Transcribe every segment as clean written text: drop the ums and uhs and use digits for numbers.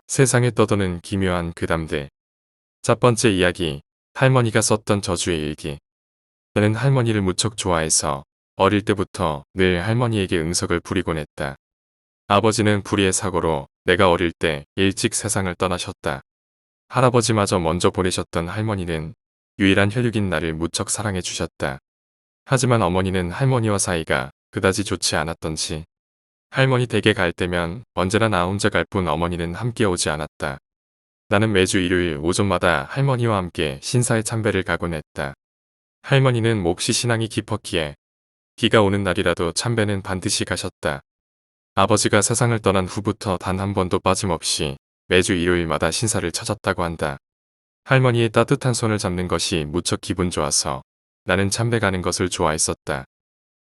세상에 떠도는 기묘한 괴담들. 첫 번째 이야기, 할머니가 썼던 저주의 일기. 나는 할머니를 무척 좋아해서 어릴 때부터 늘 할머니에게 응석을 부리곤 했다. 아버지는 불의의 사고로 내가 어릴 때 일찍 세상을 떠나셨다. 할아버지마저 먼저 보내셨던 할머니는 유일한 혈육인 나를 무척 사랑해 주셨다. 하지만 어머니는 할머니와 사이가 그다지 좋지 않았던지 할머니 댁에 갈 때면 언제나 나 혼자 갈 뿐 어머니는 함께 오지 않았다. 나는 매주 일요일 오전마다 할머니와 함께 신사에 참배를 가곤 했다. 할머니는 몹시 신앙이 깊었기에 비가 오는 날이라도 참배는 반드시 가셨다. 아버지가 세상을 떠난 후부터 단 한 번도 빠짐없이 매주 일요일마다 신사를 찾았다고 한다. 할머니의 따뜻한 손을 잡는 것이 무척 기분 좋아서 나는 참배 가는 것을 좋아했었다.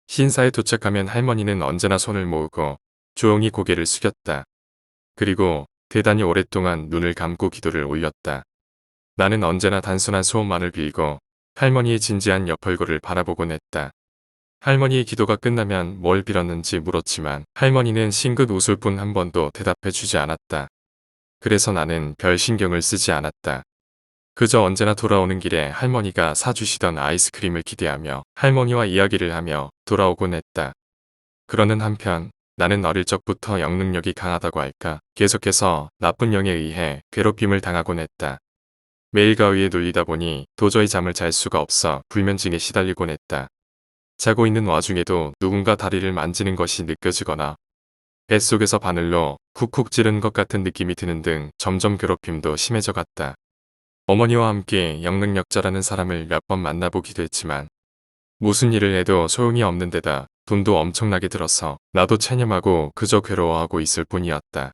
신사에 도착하면 할머니는 언제나 손을 모으고 조용히 고개를 숙였다. 그리고 대단히 오랫동안 눈을 감고 기도를 올렸다. 나는 언제나 단순한 소원만을 빌고 할머니의 진지한 옆얼굴을 바라보곤 했다. 할머니의 기도가 끝나면 뭘 빌었는지 물었지만 할머니는 싱긋 웃을 뿐 한 번도 대답해 주지 않았다. 그래서 나는 별 신경을 쓰지 않았다. 그저 언제나 돌아오는 길에 할머니가 사주시던 아이스크림을 기대하며 할머니와 이야기를 하며 돌아오곤 했다. 그러는 한편 나는 어릴 적부터 영능력이 강하다고 할까 계속해서 나쁜 영에 의해 괴롭힘을 당하곤 했다. 매일 가위에 눌리다 보니 도저히 잠을 잘 수가 없어 불면증에 시달리곤 했다. 자고 있는 와중에도 누군가 다리를 만지는 것이 느껴지거나 뱃속에서 바늘로 쿡쿡 찌르는 것 같은 느낌이 드는 등 점점 괴롭힘도 심해져 갔다. 어머니와 함께 영능력자라는 사람을 몇 번 만나보기도 했지만 무슨 일을 해도 소용이 없는 데다 돈도 엄청나게 들어서 나도 체념하고 그저 괴로워하고 있을 뿐이었다.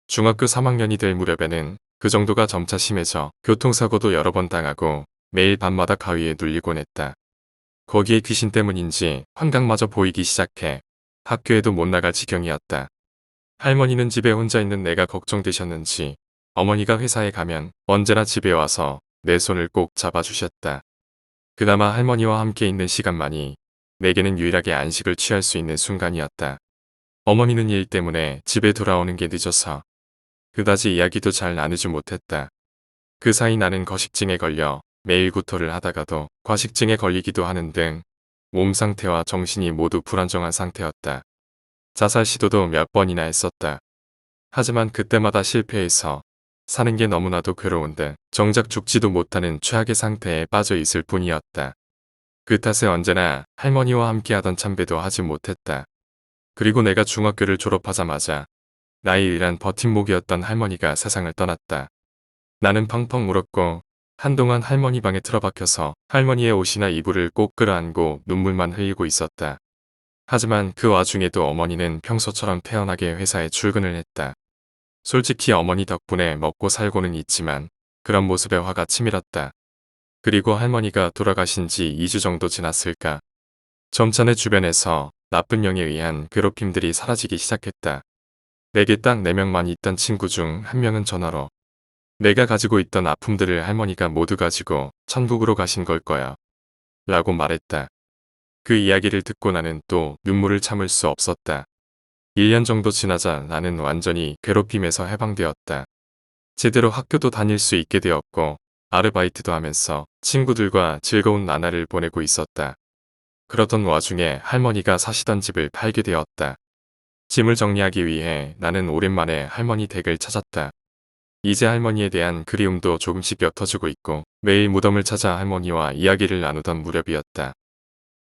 중학교 3학년이 될 무렵에는 그 정도가 점차 심해져 교통사고도 여러 번 당하고 매일 밤마다 가위에 눌리곤 했다. 거기에 귀신 때문인지 환각마저 보이기 시작해 학교에도 못 나갈 지경이었다. 할머니는 집에 혼자 있는 내가 걱정되셨는지 어머니가 회사에 가면 언제나 집에 와서 내 손을 꼭 잡아주셨다. 그나마 할머니와 함께 있는 시간만이 내게는 유일하게 안식을 취할 수 있는 순간이었다. 어머니는 일 때문에 집에 돌아오는 게 늦어서 그다지 이야기도 잘 나누지 못했다. 그 사이 나는 거식증에 걸려 매일 구토를 하다가도 과식증에 걸리기도 하는 등 몸 상태와 정신이 모두 불안정한 상태였다. 자살 시도도 몇 번이나 했었다. 하지만 그때마다 실패해서 사는 게 너무나도 괴로운데 정작 죽지도 못하는 최악의 상태에 빠져 있을 뿐이었다. 그 탓에 언제나 할머니와 함께하던 참배도 하지 못했다. 그리고 내가 중학교를 졸업하자마자 나의 유일한 버팀목이었던 할머니가 세상을 떠났다. 나는 펑펑 울었고 한동안 할머니 방에 틀어박혀서 할머니의 옷이나 이불을 꼭 끌어안고 눈물만 흘리고 있었다. 하지만 그 와중에도 어머니는 평소처럼 태연하게 회사에 출근을 했다. 솔직히 어머니 덕분에 먹고 살고는 있지만 그런 모습에 화가 치밀었다. 그리고 할머니가 돌아가신 지 2주 정도 지났을까. 점차 내 주변에서 나쁜 영에 의한 괴롭힘들이 사라지기 시작했다. 내게 딱 4명만 있던 친구 중 한 명은 전화로 내가 가지고 있던 아픔들을 할머니가 모두 가지고 천국으로 가신 걸 거야 라고 말했다. 그 이야기를 듣고 나는 또 눈물을 참을 수 없었다. 1년 정도 지나자 나는 완전히 괴롭힘에서 해방되었다. 제대로 학교도 다닐 수 있게 되었고 아르바이트도 하면서 친구들과 즐거운 나날을 보내고 있었다. 그러던 와중에 할머니가 사시던 집을 팔게 되었다. 짐을 정리하기 위해 나는 오랜만에 할머니 댁을 찾았다. 이제 할머니에 대한 그리움도 조금씩 옅어지고 있고 매일 무덤을 찾아 할머니와 이야기를 나누던 무렵이었다.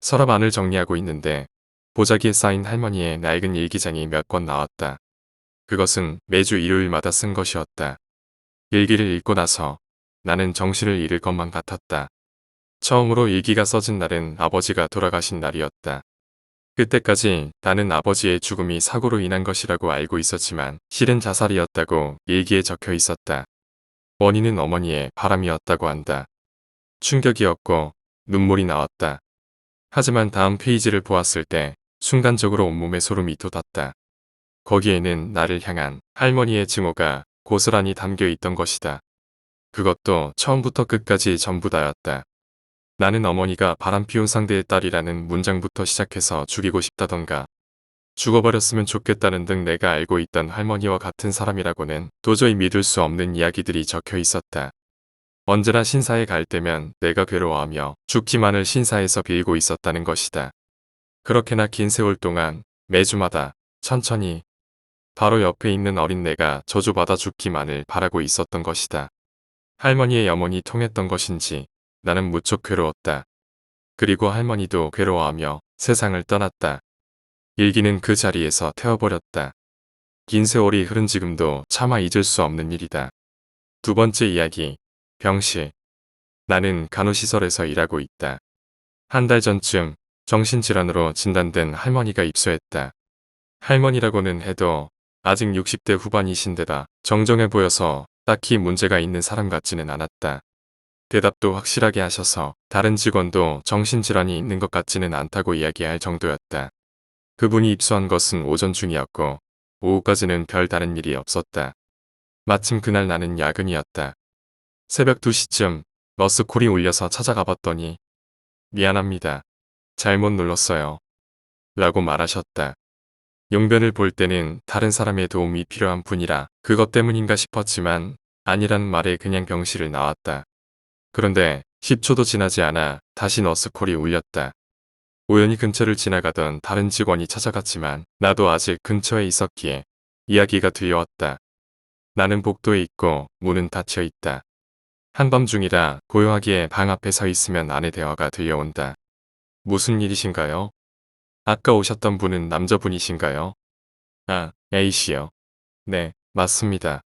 서랍 안을 정리하고 있는데 보자기에 쌓인 할머니의 낡은 일기장이 몇 권 나왔다. 그것은 매주 일요일마다 쓴 것이었다. 일기를 읽고 나서 나는 정신을 잃을 것만 같았다. 처음으로 일기가 써진 날은 아버지가 돌아가신 날이었다. 그때까지 나는 아버지의 죽음이 사고로 인한 것이라고 알고 있었지만 실은 자살이었다고 일기에 적혀 있었다. 원인은 어머니의 바람이었다고 한다. 충격이었고 눈물이 나왔다. 하지만 다음 페이지를 보았을 때 순간적으로 온몸에 소름이 돋았다. 거기에는 나를 향한 할머니의 증오가 고스란히 담겨 있던 것이다. 그것도 처음부터 끝까지 전부 다였다. 나는 어머니가 바람피운 상대의 딸이라는 문장부터 시작해서 죽이고 싶다던가 죽어버렸으면 좋겠다는 등 내가 알고 있던 할머니와 같은 사람이라고는 도저히 믿을 수 없는 이야기들이 적혀 있었다. 언제나 신사에 갈 때면 내가 괴로워하며 죽기만을 신사에서 빌고 있었다는 것이다. 그렇게나 긴 세월 동안 매주마다 천천히 바로 옆에 있는 어린 내가 저주받아 죽기만을 바라고 있었던 것이다. 할머니의 염원이 통했던 것인지 나는 무척 괴로웠다. 그리고 할머니도 괴로워하며 세상을 떠났다. 일기는 그 자리에서 태워버렸다. 긴 세월이 흐른 지금도 차마 잊을 수 없는 일이다. 두 번째 이야기, 병실. 나는 간호시설에서 일하고 있다. 한 달 전쯤 정신질환으로 진단된 할머니가 입소했다. 할머니라고는 해도 아직 60대 후반이신데다 정정해 보여서 딱히 문제가 있는 사람 같지는 않았다. 대답도 확실하게 하셔서 다른 직원도 정신질환이 있는 것 같지는 않다고 이야기할 정도였다. 그분이 입소한 것은 오전 중이었고 오후까지는 별 다른 일이 없었다. 마침 그날 나는 야근이었다. 새벽 2시쯤 너스콜이 울려서 찾아가 봤더니 미안합니다. 잘못 눌렀어요. 라고 말하셨다. 용변을 볼 때는 다른 사람의 도움이 필요한 분이라 그것 때문인가 싶었지만 아니란 말에 그냥 병실을 나왔다. 그런데 10초도 지나지 않아 다시 너스콜이 울렸다. 우연히 근처를 지나가던 다른 직원이 찾아갔지만 나도 아직 근처에 있었기에 이야기가 들려왔다. 나는 복도에 있고 문은 닫혀 있다. 한밤중이라 고요하기에 방 앞에 서 있으면 아내 대화가 들려온다. 무슨 일이신가요? 아까 오셨던 분은 남자분이신가요? 아, A씨요. 네, 맞습니다.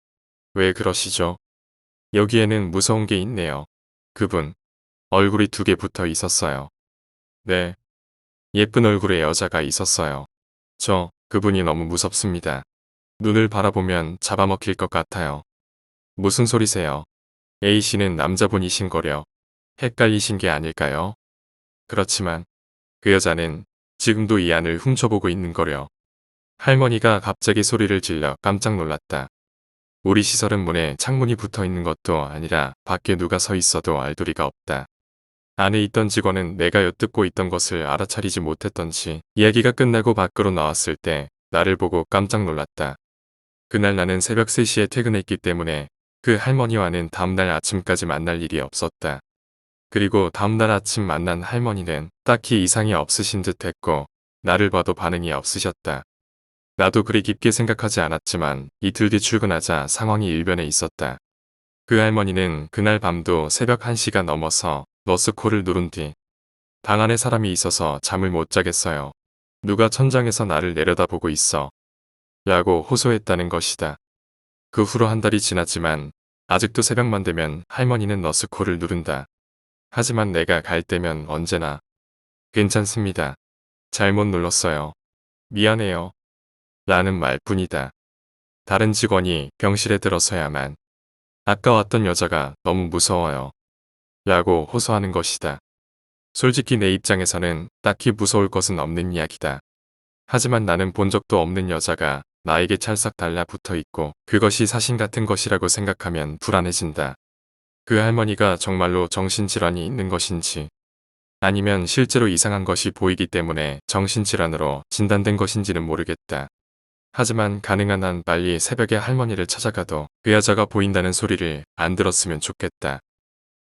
왜 그러시죠? 여기에는 무서운 게 있네요. 그분, 얼굴이 2개 붙어 있었어요. 네, 예쁜 얼굴의 여자가 있었어요. 그분이 너무 무섭습니다. 눈을 바라보면 잡아먹힐 것 같아요. 무슨 소리세요? A씨는 남자분이신 거려. 헷갈리신 게 아닐까요? 그렇지만 그 여자는 지금도 이 안을 훔쳐보고 있는 거려. 할머니가 갑자기 소리를 질러 깜짝 놀랐다. 우리 시설은 문에 창문이 붙어 있는 것도 아니라 밖에 누가 서 있어도 알 도리가 없다. 안에 있던 직원은 내가 엿듣고 있던 것을 알아차리지 못했던지 이야기가 끝나고 밖으로 나왔을 때 나를 보고 깜짝 놀랐다. 그날 나는 새벽 3시에 퇴근했기 때문에 그 할머니와는 다음날 아침까지 만날 일이 없었다. 그리고 다음날 아침 만난 할머니는 딱히 이상이 없으신 듯 했고 나를 봐도 반응이 없으셨다. 나도 그리 깊게 생각하지 않았지만 이틀 뒤 출근하자 상황이 일변해 있었다. 그 할머니는 그날 밤도 새벽 1시가 넘어서 너스콜을 누른 뒤 방 안에 사람이 있어서 잠을 못 자겠어요. 누가 천장에서 나를 내려다보고 있어. 라고 호소했다는 것이다. 그 후로 한 달이 지났지만 아직도 새벽만 되면 할머니는 너스콜을 누른다. 하지만 내가 갈 때면 언제나 괜찮습니다. 잘못 눌렀어요. 미안해요. 라는 말뿐이다. 다른 직원이 병실에 들어서야만 아까 왔던 여자가 너무 무서워요. 라고 호소하는 것이다. 솔직히 내 입장에서는 딱히 무서울 것은 없는 이야기다. 하지만 나는 본 적도 없는 여자가 나에게 찰싹 달라붙어 있고 그것이 사신 같은 것이라고 생각하면 불안해진다. 그 할머니가 정말로 정신질환이 있는 것인지 아니면 실제로 이상한 것이 보이기 때문에 정신질환으로 진단된 것인지는 모르겠다. 하지만 가능한 한 빨리 새벽에 할머니를 찾아가도 그 여자가 보인다는 소리를 안 들었으면 좋겠다.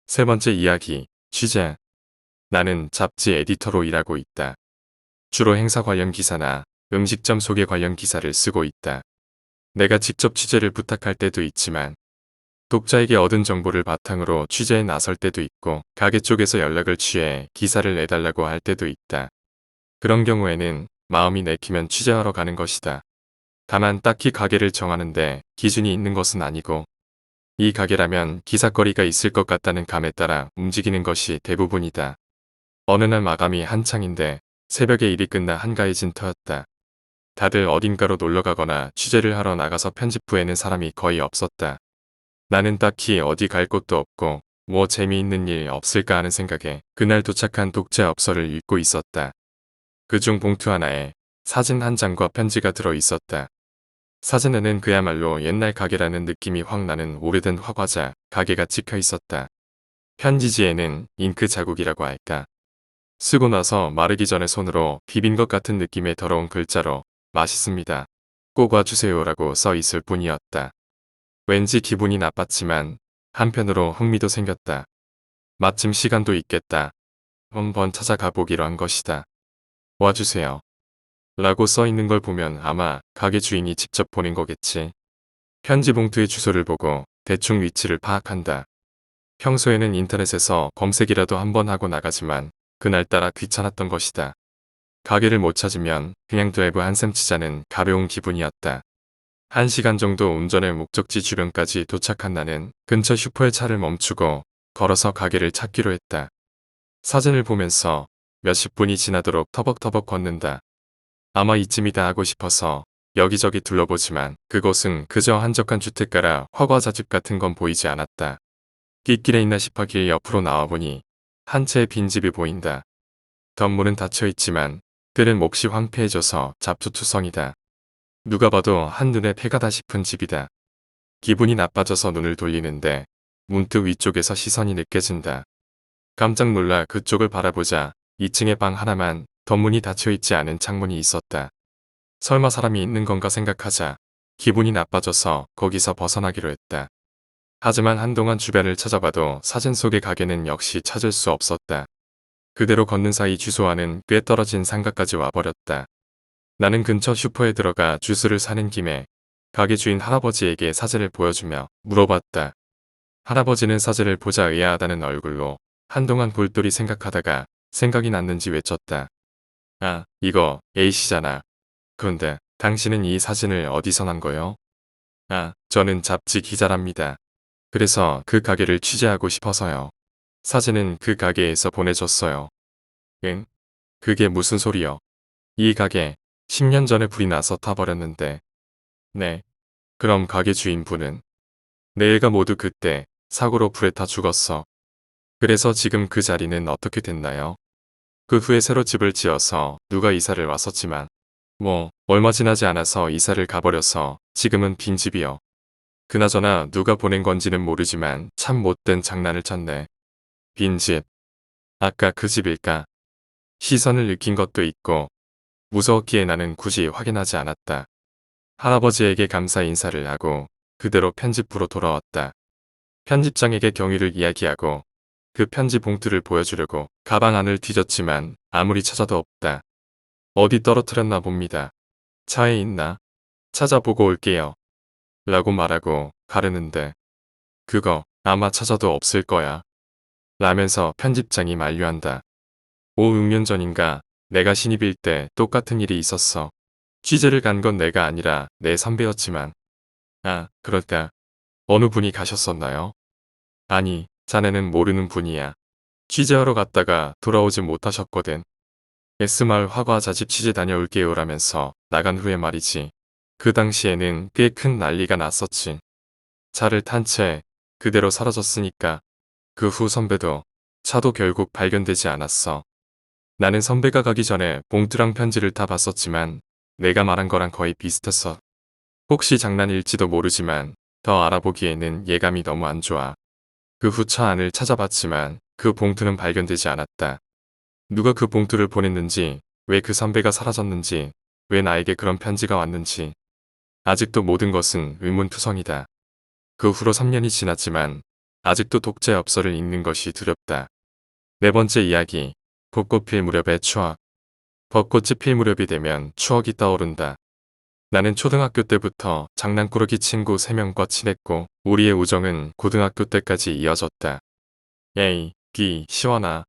세 번째 이야기, 취재. 나는 잡지 에디터로 일하고 있다. 주로 행사 관련 기사나 음식점 소개 관련 기사를 쓰고 있다. 내가 직접 취재를 부탁할 때도 있지만 독자에게 얻은 정보를 바탕으로 취재에 나설 때도 있고 가게 쪽에서 연락을 취해 기사를 내달라고 할 때도 있다. 그런 경우에는 마음이 내키면 취재하러 가는 것이다. 다만 딱히 가게를 정하는데 기준이 있는 것은 아니고 이 가게라면 기사거리가 있을 것 같다는 감에 따라 움직이는 것이 대부분이다. 어느 날 마감이 한창인데 새벽에 일이 끝나 한가해진 터였다. 다들 어딘가로 놀러가거나 취재를 하러 나가서 편집부에는 사람이 거의 없었다. 나는 딱히 어디 갈 곳도 없고 뭐 재미있는 일 없을까 하는 생각에 그날 도착한 독자업서를 읽고 있었다. 그중 봉투 하나에 사진 한 장과 편지가 들어 있었다. 사진에는 그야말로 옛날 가게라는 느낌이 확 나는 오래된 화과자 가게가 찍혀 있었다. 편지지에는 잉크 자국이라고 할까. 쓰고 나서 마르기 전에 손으로 비빈 것 같은 느낌의 더러운 글자로 맛있습니다. 꼭 와주세요라고 써 있을 뿐이었다. 왠지 기분이 나빴지만 한편으로 흥미도 생겼다. 마침 시간도 있겠다. 한번 찾아가 보기로 한 것이다. 와주세요. 라고 써 있는 걸 보면 아마 가게 주인이 직접 보낸 거겠지. 편지 봉투의 주소를 보고 대충 위치를 파악한다. 평소에는 인터넷에서 검색이라도 한번 하고 나가지만 그날따라 귀찮았던 것이다. 가게를 못 찾으면 그냥 드라이브 한샘 치자는 가벼운 기분이었다. 1시간 정도 운전해 목적지 주변까지 도착한 나는 근처 슈퍼에 차를 멈추고 걸어서 가게를 찾기로 했다. 사진을 보면서 몇십 분이 지나도록 터벅터벅 걷는다. 아마 이쯤이다 하고 싶어서 여기저기 둘러보지만 그곳은 그저 한적한 주택가라 화과자집 같은 건 보이지 않았다. 깃길에 있나 싶어 길 옆으로 나와보니 한 채의 빈집이 보인다. 덧문은 닫혀있지만 뜰은 몹시 황폐해져서 잡초투성이다. 누가 봐도 한눈에 패가다 싶은 집이다. 기분이 나빠져서 눈을 돌리는데 문득 위쪽에서 시선이 느껴진다. 깜짝 놀라 그쪽을 바라보자 2층에 방 하나만 덧문이 닫혀있지 않은 창문이 있었다. 설마 사람이 있는 건가 생각하자 기분이 나빠져서 거기서 벗어나기로 했다. 하지만 한동안 주변을 찾아봐도 사진 속의 가게는 역시 찾을 수 없었다. 그대로 걷는 사이 주소와는 꽤 떨어진 상가까지 와버렸다. 나는 근처 슈퍼에 들어가 주스를 사는 김에 가게 주인 할아버지에게 사진을 보여주며 물어봤다. 할아버지는 사진을 보자 의아하다는 얼굴로 한동안 골똘히 생각하다가 생각이 났는지 외쳤다. 아, 이거 A씨잖아. 그런데 당신은 이 사진을 어디서 난 거요? 아, 저는 잡지 기자랍니다. 그래서 그 가게를 취재하고 싶어서요. 사진은 그 가게에서 보내줬어요. 응? 그게 무슨 소리요? 이 가게 10년 전에 불이 나서 타버렸는데. 네. 그럼 가게 주인분은? 내 애가 모두 그때 사고로 불에 타 죽었어. 그래서 지금 그 자리는 어떻게 됐나요? 그 후에 새로 집을 지어서 누가 이사를 왔었지만 얼마 지나지 않아서 이사를 가버려서 지금은 빈집이요. 그나저나 누가 보낸 건지는 모르지만 참 못된 장난을 쳤네. 빈집. 아까 그 집일까? 시선을 느낀 것도 있고 무서웠기에 나는 굳이 확인하지 않았다. 할아버지에게 감사 인사를 하고 그대로 편집부로 돌아왔다. 편집장에게 경위를 이야기하고 그 편지 봉투를 보여주려고 가방 안을 뒤졌지만 아무리 찾아도 없다. 어디 떨어뜨렸나 봅니다. 차에 있나? 찾아보고 올게요. 라고 말하고 가르는데 그거 아마 찾아도 없을 거야. 라면서 편집장이 만류한다. 5, 6년 전인가 내가 신입일 때 똑같은 일이 있었어. 취재를 간 건 내가 아니라 내 선배였지만. 아, 그럴까? 어느 분이 가셨었나요? 아니, 자네는 모르는 분이야. 취재하러 갔다가 돌아오지 못하셨거든. S마을 화과자집 취재 다녀올게요 라면서 나간 후에 말이지. 그 당시에는 꽤 큰 난리가 났었지. 차를 탄 채 그대로 사라졌으니까. 그 후 선배도 차도 결국 발견되지 않았어. 나는 선배가 가기 전에 봉투랑 편지를 다 봤었지만 내가 말한 거랑 거의 비슷했어. 혹시 장난일지도 모르지만 더 알아보기에는 예감이 너무 안 좋아. 그 후 차 안을 찾아봤지만 그 봉투는 발견되지 않았다. 누가 그 봉투를 보냈는지, 왜 그 선배가 사라졌는지, 왜 나에게 그런 편지가 왔는지. 아직도 모든 것은 의문투성이다. 그 후로 3년이 지났지만 아직도 독재 엽서를 읽는 것이 두렵다. 네 번째 이야기, 벚꽃 필 무렵의 추억. 벚꽃이 필 무렵이 되면 추억이 떠오른다. 나는 초등학교 때부터 장난꾸러기 친구 3명과 친했고 우리의 우정은 고등학교 때까지 이어졌다. A, B, 시원아.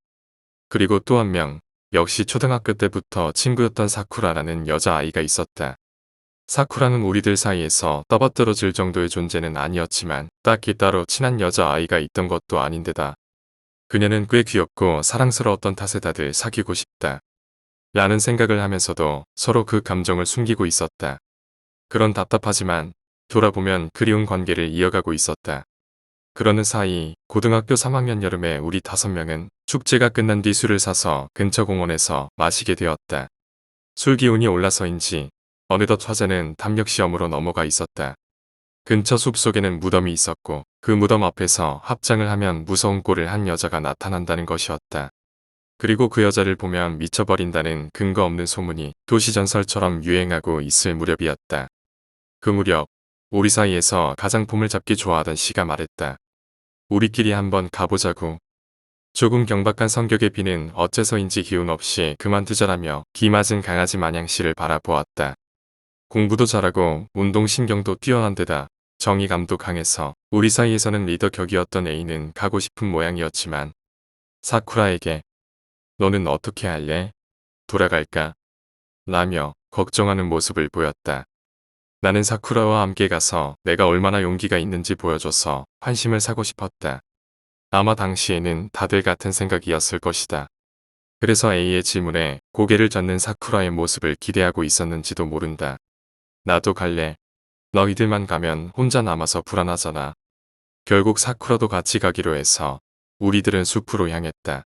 그리고 또 한 명, 역시 초등학교 때부터 친구였던 사쿠라라는 여자아이가 있었다. 사쿠라는 우리들 사이에서 떠받들어질 정도의 존재는 아니었지만 딱히 따로 친한 여자아이가 있던 것도 아닌데다. 그녀는 꽤 귀엽고 사랑스러웠던 탓에 다들 사귀고 싶다. 라는 생각을 하면서도 서로 그 감정을 숨기고 있었다. 그런 답답하지만 돌아보면 그리운 관계를 이어가고 있었다. 그러는 사이 고등학교 3학년 여름에 우리 5명은 축제가 끝난 뒤 술을 사서 근처 공원에서 마시게 되었다. 술 기운이 올라서인지 어느덧 화제는 담력시험으로 넘어가 있었다. 근처 숲속에는 무덤이 있었고 그 무덤 앞에서 합장을 하면 무서운 꼴을 한 여자가 나타난다는 것이었다. 그리고 그 여자를 보면 미쳐버린다는 근거 없는 소문이 도시전설처럼 유행하고 있을 무렵이었다. 그 무렵 우리 사이에서 가장 폼을 잡기 좋아하던 씨가 말했다. 우리끼리 한번 가보자고. 조금 경박한 성격의 비는 어째서인지 기운 없이 그만두자라며 기맞은 강아지 마냥 씨를 바라보았다. 공부도 잘하고 운동신경도 뛰어난 데다 정의감도 강해서 우리 사이에서는 리더 격이었던 A는 가고 싶은 모양이었지만 사쿠라에게 너는 어떻게 할래? 돌아갈까? 라며 걱정하는 모습을 보였다. 나는 사쿠라와 함께 가서 내가 얼마나 용기가 있는지 보여줘서 환심을 사고 싶었다. 아마 당시에는 다들 같은 생각이었을 것이다. 그래서 A의 질문에 고개를 젓는 사쿠라의 모습을 기대하고 있었는지도 모른다. 나도 갈래. 너희들만 가면 혼자 남아서 불안하잖아. 결국 사쿠라도 같이 가기로 해서 우리들은 숲으로 향했다.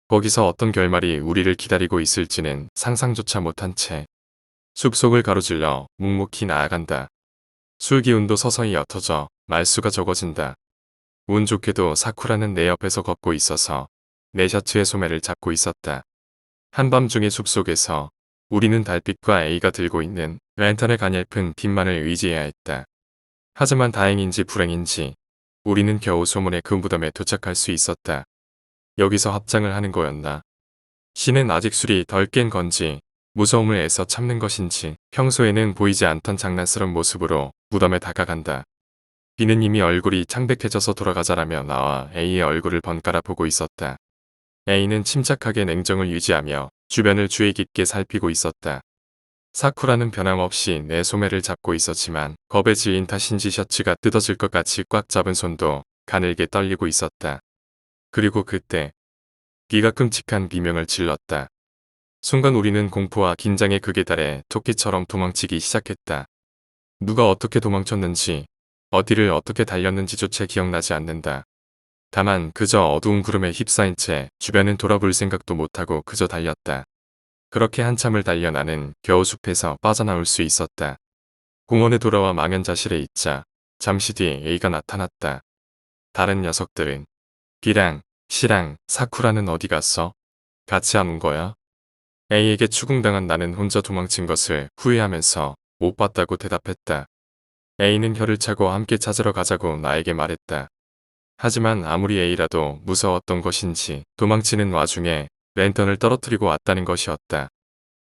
거기서 어떤 결말이 우리를 기다리고 있을지는 상상조차 못한 채 숲속을 가로질러 묵묵히 나아간다. 술 기운도 서서히 옅어져 말수가 적어진다. 운 좋게도 사쿠라는 내 옆에서 걷고 있어서 내 셔츠의 소매를 잡고 있었다. 한밤중의 숲속에서 우리는 달빛과 A가 들고 있는 랜턴의 가냘픈 빛만을 의지해야 했다. 하지만 다행인지 불행인지 우리는 겨우 소문의 그 무덤에 도착할 수 있었다. 여기서 합장을 하는 거였나? 씨는 아직 술이 덜 깬 건지 무서움을 애써 참는 것인지 평소에는 보이지 않던 장난스러운 모습으로 무덤에 다가간다. 비는 이미 얼굴이 창백해져서 돌아가자라며 나와 A의 얼굴을 번갈아 보고 있었다. A는 침착하게 냉정을 유지하며 주변을 주의 깊게 살피고 있었다. 사쿠라는 변함없이 내 소매를 잡고 있었지만 겁에 질린 탓인지 셔츠가 뜯어질 것 같이 꽉 잡은 손도 가늘게 떨리고 있었다. 그리고 그때 비가 끔찍한 비명을 질렀다. 순간 우리는 공포와 긴장의 극에 달해 토끼처럼 도망치기 시작했다. 누가 어떻게 도망쳤는지 어디를 어떻게 달렸는지조차 기억나지 않는다. 다만 그저 어두운 구름에 휩싸인 채 주변은 돌아볼 생각도 못하고 그저 달렸다. 그렇게 한참을 달려 나는 겨우 숲에서 빠져나올 수 있었다. 공원에 돌아와 망연자실해 있자 잠시 뒤 A가 나타났다. 다른 녀석들은 B랑 C랑 사쿠라는 어디 갔어? 같이 안 온 거야? A에게 추궁당한 나는 혼자 도망친 것을 후회하면서 못 봤다고 대답했다. A는 혀를 차고 함께 찾으러 가자고 나에게 말했다. 하지만 아무리 A라도 무서웠던 것인지 도망치는 와중에 랜턴을 떨어뜨리고 왔다는 것이었다.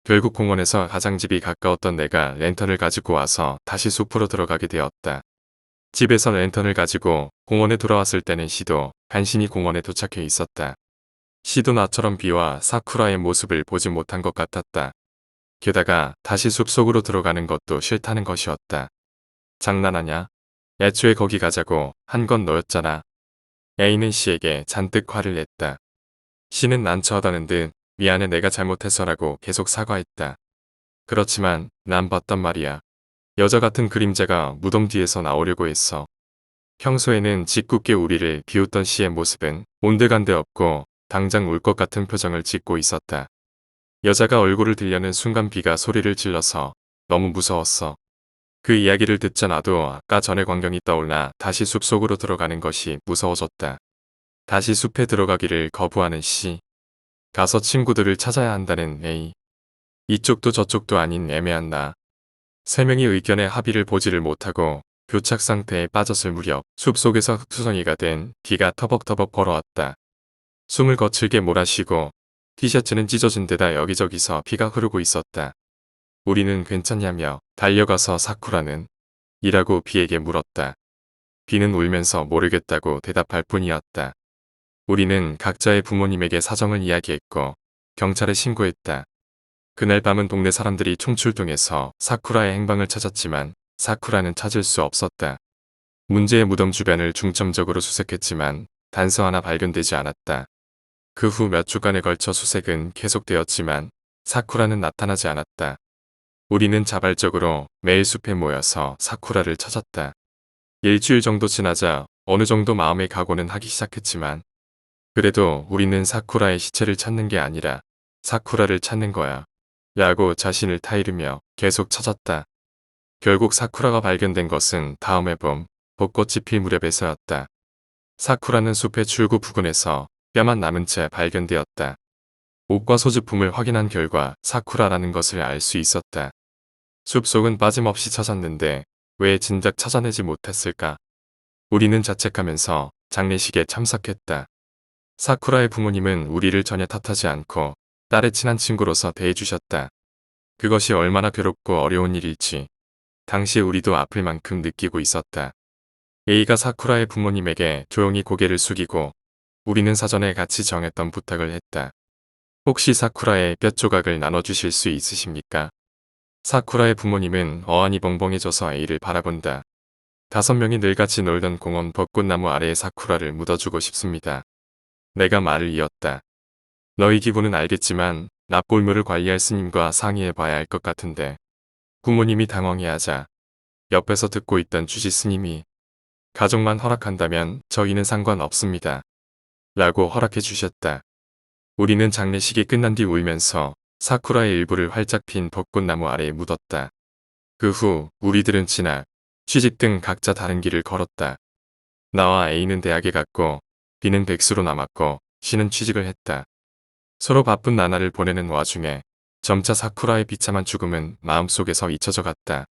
결국 공원에서 가장집이 가까웠던 내가 랜턴을 가지고 와서 다시 숲으로 들어가게 되었다. 집에서 랜턴을 가지고 공원에 돌아왔을 때는 시도 간신히 공원에 도착해 있었다. 시도 나처럼 비와 사쿠라의 모습을 보지 못한 것 같았다. 게다가 다시 숲속으로 들어가는 것도 싫다는 것이었다. 장난하냐? 애초에 거기 가자고 한 건 너였잖아. A는 C에게 잔뜩 화를 냈다. C는 난처하다는 듯 미안해 내가 잘못해서라고 계속 사과했다. 그렇지만 난 봤단 말이야. 여자 같은 그림자가 무덤 뒤에서 나오려고 했어. 평소에는 짓궂게 우리를 비웃던 C의 모습은 온데간데 없고 당장 울 것 같은 표정을 짓고 있었다. 여자가 얼굴을 들려는 순간 B가 소리를 질러서 너무 무서웠어. 그 이야기를 듣자 나도 아까 전의 광경이 떠올라 다시 숲속으로 들어가는 것이 무서워졌다. 다시 숲에 들어가기를 거부하는 C. 가서 친구들을 찾아야 한다는 A. 이쪽도 저쪽도 아닌 애매한 나. 세 명이 의견의 합의를 보지를 못하고 교착 상태에 빠졌을 무렵 숲속에서 흙투성이가 된 B가 터벅터벅 걸어왔다. 숨을 거칠게 몰아쉬고 티셔츠는 찢어진 데다 여기저기서 피가 흐르고 있었다. 우리는 괜찮냐며 달려가서 사쿠라는 이라고 B에게 물었다. B는 울면서 모르겠다고 대답할 뿐이었다. 우리는 각자의 부모님에게 사정을 이야기했고 경찰에 신고했다. 그날 밤은 동네 사람들이 총출동해서 사쿠라의 행방을 찾았지만 사쿠라는 찾을 수 없었다. 문제의 무덤 주변을 중점적으로 수색했지만 단서 하나 발견되지 않았다. 그 후 몇 주간에 걸쳐 수색은 계속되었지만 사쿠라는 나타나지 않았다. 우리는 자발적으로 매일 숲에 모여서 사쿠라를 찾았다. 일주일 정도 지나자 어느 정도 마음의 각오는 하기 시작했지만 그래도 우리는 사쿠라의 시체를 찾는 게 아니라 사쿠라를 찾는 거야. 라고 자신을 타이르며 계속 찾았다. 결국 사쿠라가 발견된 것은 다음 해 봄 벚꽃이 필 무렵에서였다. 사쿠라는 숲의 출구 부근에서 뼈만 남은 채 발견되었다. 옷과 소지품을 확인한 결과 사쿠라라는 것을 알 수 있었다. 숲속은 빠짐없이 찾았는데 왜 진작 찾아내지 못했을까? 우리는 자책하면서 장례식에 참석했다. 사쿠라의 부모님은 우리를 전혀 탓하지 않고 딸의 친한 친구로서 대해주셨다. 그것이 얼마나 괴롭고 어려운 일일지 당시 우리도 아플 만큼 느끼고 있었다. A가 사쿠라의 부모님에게 조용히 고개를 숙이고 우리는 사전에 같이 정했던 부탁을 했다. 혹시 사쿠라의 뼈 조각을 나눠주실 수 있으십니까? 사쿠라의 부모님은 어안이 벙벙해져서 A를 바라본다. 5명이 늘 같이 놀던 공원 벚꽃나무 아래에 사쿠라를 묻어주고 싶습니다. 내가 말을 이었다. 너희 기분은 알겠지만 납골묘를 관리할 스님과 상의해봐야 할 것 같은데. 부모님이 당황해하자 옆에서 듣고 있던 주지 스님이 가족만 허락한다면 저희는 상관없습니다. 라고 허락해 주셨다. 우리는 장례식이 끝난 뒤 울면서 사쿠라의 일부를 활짝 핀 벚꽃나무 아래에 묻었다. 그 후 우리들은 진학, 취직 등 각자 다른 길을 걸었다. 나와 A는 대학에 갔고 B는 백수로 남았고 C는 취직을 했다. 서로 바쁜 나날을 보내는 와중에 점차 사쿠라의 비참한 죽음은 마음속에서 잊혀져 갔다.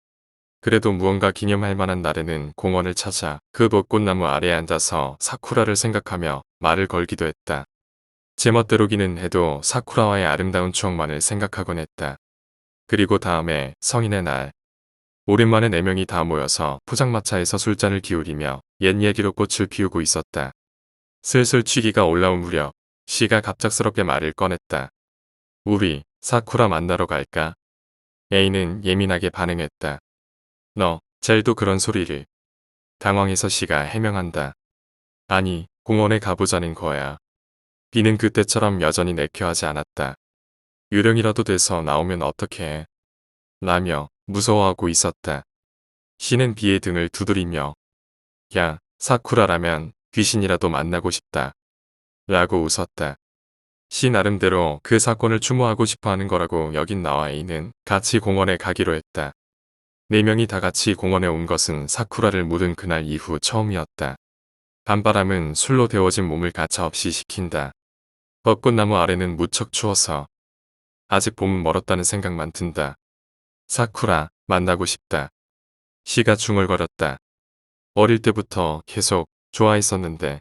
그래도 무언가 기념할 만한 날에는 공원을 찾아 그 벚꽃나무 아래에 앉아서 사쿠라를 생각하며 말을 걸기도 했다. 제멋대로기는 해도 사쿠라와의 아름다운 추억만을 생각하곤 했다. 그리고 다음에 성인의 날. 오랜만에 4명이 다 모여서 포장마차에서 술잔을 기울이며 옛 얘기로 꽃을 피우고 있었다. 슬슬 취기가 올라온 무렵 C가 갑작스럽게 말을 꺼냈다. 우리 사쿠라 만나러 갈까? A는 예민하게 반응했다. 너, 젤도 그런 소리를. 당황해서 C가 해명한다. 아니, 공원에 가보자는 거야. B는 그때처럼 여전히 내켜하지 않았다. 유령이라도 돼서 나오면 어떡해. 라며 무서워하고 있었다. C는 B의 등을 두드리며 야, 사쿠라라면 귀신이라도 만나고 싶다. 라고 웃었다. C 나름대로 그 사건을 추모하고 싶어하는 거라고 여긴 나와 A는 같이 공원에 가기로 했다. 4명이 다 같이 공원에 온 것은 사쿠라를 묻은 그날 이후 처음이었다. 밤바람은 술로 데워진 몸을 가차없이 식힌다. 벚꽃나무 아래는 무척 추워서 아직 봄은 멀었다는 생각만 든다. 사쿠라, 만나고 싶다. C가 중얼거렸다. 어릴 때부터 계속 좋아했었는데.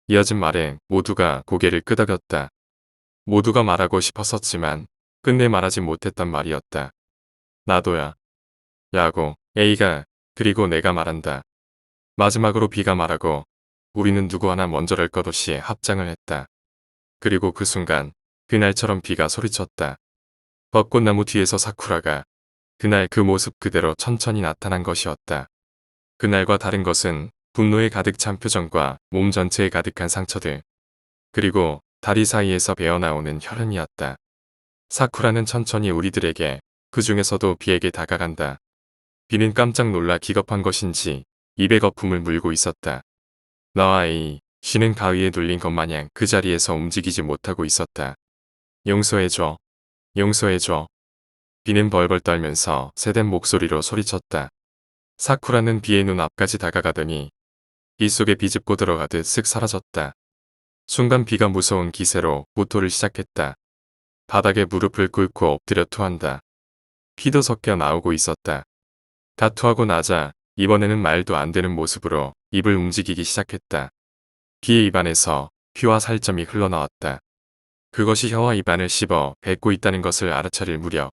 이어진 말에 모두가 고개를 끄덕였다. 모두가 말하고 싶었었지만 끝내 말하지 못했던 말이었다. 나도야. 라고 A가 그리고 내가 말한다. 마지막으로 B가 말하고 우리는 누구 하나 먼저랄 것 없이 합장을 했다. 그리고 그 순간 그날처럼 B가 소리쳤다. 벚꽃나무 뒤에서 사쿠라가 그날 그 모습 그대로 천천히 나타난 것이었다. 그날과 다른 것은 분노에 가득 찬 표정과 몸 전체에 가득한 상처들. 그리고 다리 사이에서 배어나오는 혈흔이었다. 사쿠라는 천천히 우리들에게 그 중에서도 B에게 다가간다. B는 깜짝 놀라 기겁한 것인지 입에 거품을 물고 있었다. 나와 A, C는 가위에 눌린 것 마냥 그 자리에서 움직이지 못하고 있었다. 용서해줘. 용서해줘. B는 벌벌 떨면서 새된 목소리로 소리쳤다. 사쿠라는 B의 눈 앞까지 다가가더니 이 속에 비집고 들어가듯 쓱 사라졌다. 순간 B가 무서운 기세로 구토를 시작했다. 바닥에 무릎을 꿇고 엎드려 토한다. 피도 섞여 나오고 있었다. 다 토하고 나자 이번에는 말도 안 되는 모습으로 입을 움직이기 시작했다. B의 입안에서 피와 살점이 흘러나왔다. 그것이 혀와 입안을 씹어 뱉고 있다는 것을 알아차릴 무렵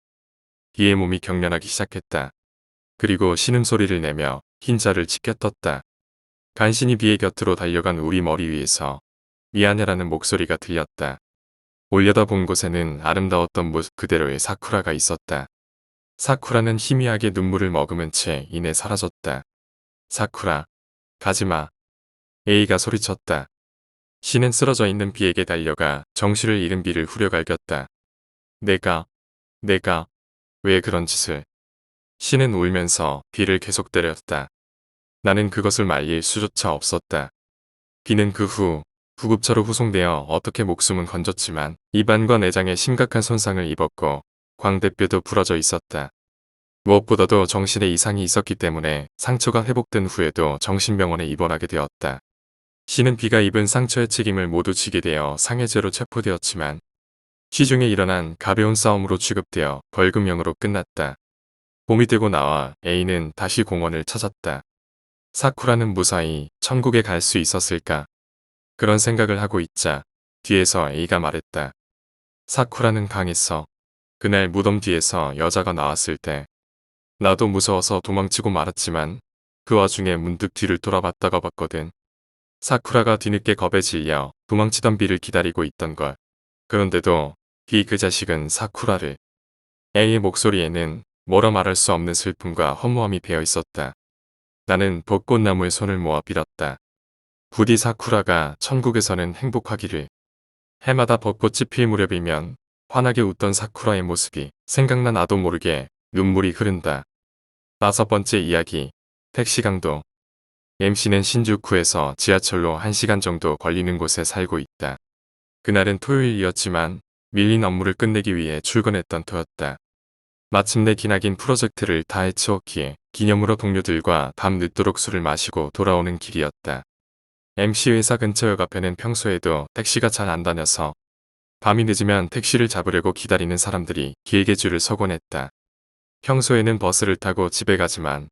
B의 몸이 경련하기 시작했다. 그리고 신음소리를 내며 흰자를 치켜떴다. 간신히 B의 곁으로 달려간 우리 머리 위에서 미안해라는 목소리가 들렸다. 올려다본 곳에는 아름다웠던 모습 그대로의 사쿠라가 있었다. 사쿠라는 희미하게 눈물을 머금은 채 이내 사라졌다. 사쿠라, 가지마. A가 소리쳤다. C는 쓰러져 있는 B에게 달려가 정신을 잃은 B를 후려갈겼다. 내가 왜 그런 짓을. C는 울면서 B를 계속 때렸다. 나는 그것을 말릴 수조차 없었다. B는 그 후 구급차로 후송되어 어떻게 목숨은 건졌지만 입안과 내장에 심각한 손상을 입었고 광대뼈도 부러져 있었다. 무엇보다도 정신에 이상이 있었기 때문에 상처가 회복된 후에도 정신병원에 입원하게 되었다. C는 B가 입은 상처의 책임을 모두 지게 되어 상해죄로 체포되었지만 시중에 일어난 가벼운 싸움으로 취급되어 벌금형으로 끝났다. 봄이 되고 나와 A는 다시 공원을 찾았다. 사쿠라는 무사히 천국에 갈 수 있었을까? 그런 생각을 하고 있자 뒤에서 A가 말했다. 사쿠라는 강했어. 그날 무덤 뒤에서 여자가 나왔을 때 나도 무서워서 도망치고 말았지만 그 와중에 문득 뒤를 돌아봤다가 봤거든. 사쿠라가 뒤늦게 겁에 질려 도망치던 B를 기다리고 있던 걸. 그런데도 B 그 자식은 사쿠라를. A의 목소리에는 뭐라 말할 수 없는 슬픔과 허무함이 배어 있었다. 나는 벚꽃나무에 손을 모아 빌었다. 부디 사쿠라가 천국에서는 행복하기를. 해마다 벚꽃이 필 무렵이면 환하게 웃던 사쿠라의 모습이 생각나 나도 모르게 눈물이 흐른다. 5번째 이야기. 택시 강도. MC는 신주쿠에서 지하철로 1시간 정도 걸리는 곳에 살고 있다. 그날은 토요일이었지만 밀린 업무를 끝내기 위해 출근했던 터였다. 마침내 기나긴 프로젝트를 다 해치웠기에 기념으로 동료들과 밤 늦도록 술을 마시고 돌아오는 길이었다. MC 회사 근처 역 앞에는 평소에도 택시가 잘 안 다녀서 밤이 늦으면 택시를 잡으려고 기다리는 사람들이 길게 줄을 서곤 했다. 평소에는 버스를 타고 집에 가지만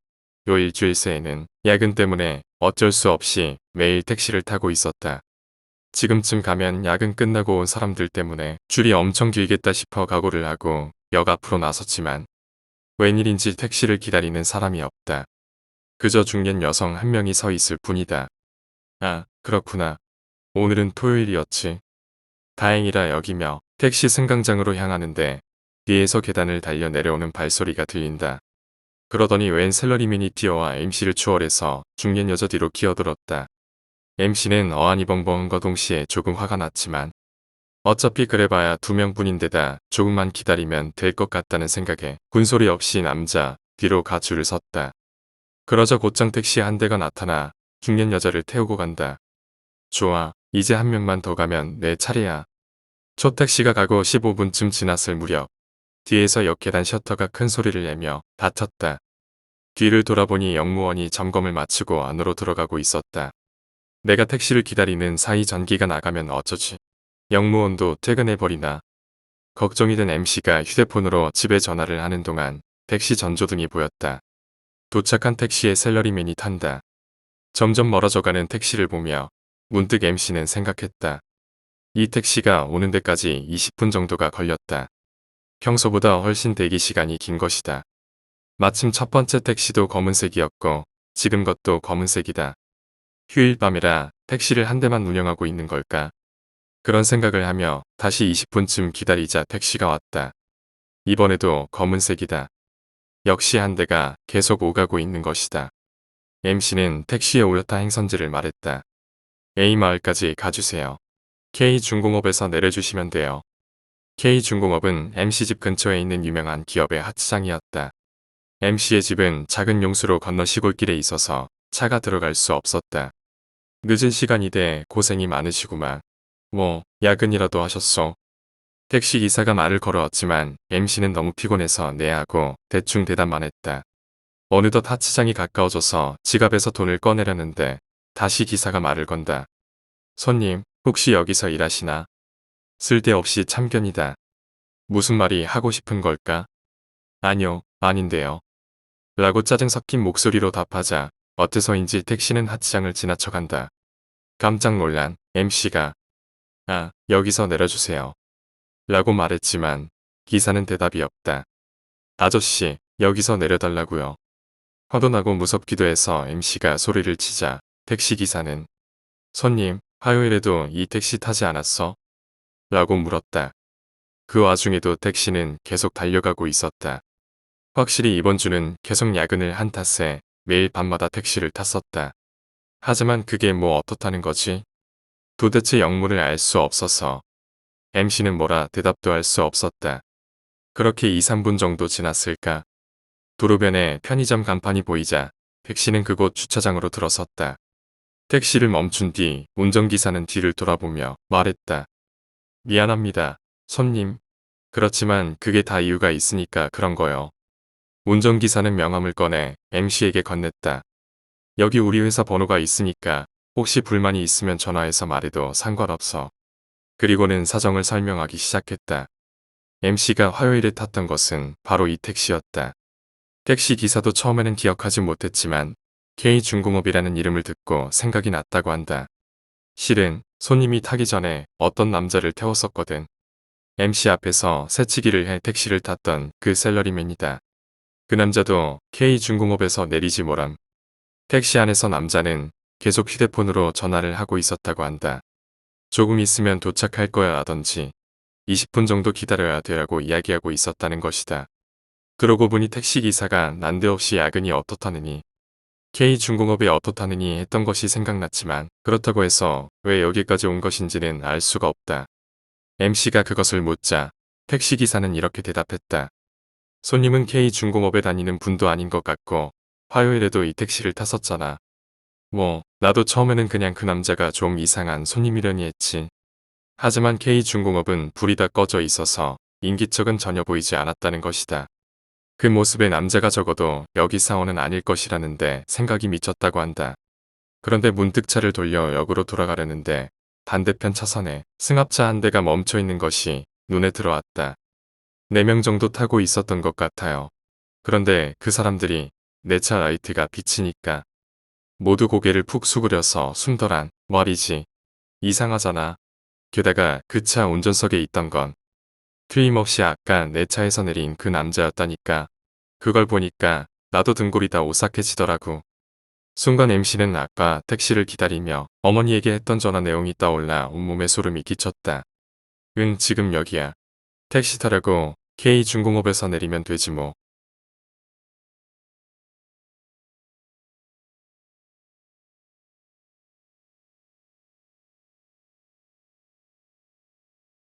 요 일주일 새에는 야근 때문에 어쩔 수 없이 매일 택시를 타고 있었다. 지금쯤 가면 야근 끝나고 온 사람들 때문에 줄이 엄청 길겠다 싶어 각오를 하고 역 앞으로 나섰지만 웬일인지 택시를 기다리는 사람이 없다. 그저 중년 여성 한 명이 서 있을 뿐이다. 아, 그렇구나. 오늘은 토요일이었지. 다행이라 여기며 택시 승강장으로 향하는데 뒤에서 계단을 달려 내려오는 발소리가 들린다. 그러더니 웬 샐러리맨이 뛰어와 MC를 추월해서 중년 여자 뒤로 기어들었다. MC는 어안이 벙벙한과 동시에 조금 화가 났지만 어차피 그래봐야 2명뿐인데다 조금만 기다리면 될 것 같다는 생각에 군소리 없이 남자 뒤로 가 줄을 섰다. 그러자 곧장 택시 한 대가 나타나 중년 여자를 태우고 간다. 좋아, 이제 한 명만 더 가면 내 차례야. 첫 택시가 가고 15분쯤 지났을 무렵 뒤에서 역 계단 셔터가 큰 소리를 내며 닫혔다. 뒤를 돌아보니 역무원이 점검을 마치고 안으로 들어가고 있었다. 내가 택시를 기다리는 사이 전기가 나가면 어쩌지? 역무원도 퇴근해버리나? 걱정이 된 MC가 휴대폰으로 집에 전화를 하는 동안 택시 전조등이 보였다. 도착한 택시에 샐러리맨이 탄다. 점점 멀어져가는 택시를 보며 문득 MC는 생각했다. 이 택시가 오는 데까지 20분 정도가 걸렸다. 평소보다 훨씬 대기 시간이 긴 것이다. 마침 첫 번째 택시도 검은색이었고 지금 것도 검은색이다. 휴일 밤이라 택시를 한 대만 운영하고 있는 걸까? 그런 생각을 하며 다시 20분쯤 기다리자 택시가 왔다. 이번에도 검은색이다. 역시 한 대가 계속 오가고 있는 것이다. MC는 택시에 올렸다 행선지를 말했다. A마을까지 가주세요. K중공업에서 내려주시면 돼요. K중공업은 MC 집 근처에 있는 유명한 기업의 하치장이었다. MC의 집은 작은 용수로 건너 시골길에 있어서 차가 들어갈 수 없었다. 늦은 시간이 돼 고생이 많으시구만. 뭐 야근이라도 하셨어. 택시기사가 말을 걸어왔지만 MC는 너무 피곤해서 내하고 대충 대답만 했다. 어느덧 하치장이 가까워져서 지갑에서 돈을 꺼내려는데 다시 기사가 말을 건다. 손님, 혹시 여기서 일하시나? 쓸데없이 참견이다. 무슨 말이 하고 싶은 걸까? 아니요, 아닌데요. 라고 짜증 섞인 목소리로 답하자 어째서인지 택시는 하치장을 지나쳐간다. 깜짝 놀란 MC가 아, 여기서 내려주세요. 라고 말했지만 기사는 대답이 없다. 아저씨, 여기서 내려달라고요. 화도 나고 무섭기도 해서 MC가 소리를 치자 택시기사는 손님, 화요일에도 이 택시 타지 않았어? 라고 물었다. 그 와중에도 택시는 계속 달려가고 있었다. 확실히 이번 주는 계속 야근을 한 탓에 매일 밤마다 택시를 탔었다. 하지만 그게 뭐 어떻다는 거지? 도대체 역무를 알 수 없어서 MC는 뭐라 대답도 할 수 없었다. 그렇게 2, 3분 정도 지났을까? 도로변에 편의점 간판이 보이자 택시는 그곳 주차장으로 들어섰다. 택시를 멈춘 뒤 운전기사는 뒤를 돌아보며 말했다. 미안합니다, 손님. 그렇지만 그게 다 이유가 있으니까 그런 거요. 운전기사는 명함을 꺼내 MC에게 건넸다. 여기 우리 회사 번호가 있으니까 혹시 불만이 있으면 전화해서 말해도 상관없어. 그리고는 사정을 설명하기 시작했다. MC가 화요일에 탔던 것은 바로 이 택시였다. 택시 기사도 처음에는 기억하지 못했지만 K중공업이라는 이름을 듣고 생각이 났다고 한다. 실은 손님이 타기 전에 어떤 남자를 태웠었거든. MC 앞에서 새치기를 해 택시를 탔던 그 셀러리맨이다. 그 남자도 K중공업에서 내리지 뭐람. 택시 안에서 남자는 계속 휴대폰으로 전화를 하고 있었다고 한다. 조금 있으면 도착할 거야 하던지 20분 정도 기다려야 되라고 이야기하고 있었다는 것이다. 그러고 보니 택시기사가 난데없이 야근이 어떻다느니 K중공업이 어떻다느니 했던 것이 생각났지만 그렇다고 해서 왜 여기까지 온 것인지는 알 수가 없다. MC가 그것을 묻자 택시기사는 이렇게 대답했다. 손님은 K중공업에 다니는 분도 아닌 것 같고 화요일에도 이 택시를 탔었잖아. 뭐 나도 처음에는 그냥 그 남자가 좀 이상한 손님이려니 했지. 하지만 K중공업은 불이 다 꺼져 있어서 인기척은 전혀 보이지 않았다는 것이다. 그 모습의 남자가 적어도 여기 사원은 아닐 것이라는데 생각이 미쳤다고 한다. 그런데 문득 차를 돌려 역으로 돌아가려는데 반대편 차선에 승합차 한 대가 멈춰 있는 것이 눈에 들어왔다. 4명 정도 타고 있었던 것 같아요. 그런데 그 사람들이 내 차 라이트가 비치니까 모두 고개를 푹 수그려서 숨더란 말이지. 이상하잖아. 게다가 그 차 운전석에 있던 건 틀림없이 아까 내 차에서 내린 그 남자였다니까. 그걸 보니까 나도 등골이 다 오싹해지더라고. 순간 MC는 아까 택시를 기다리며 어머니에게 했던 전화 내용이 떠올라 온몸에 소름이 끼쳤다. 응, 지금 여기야. 택시 타려고 K중공업에서 내리면 되지 뭐.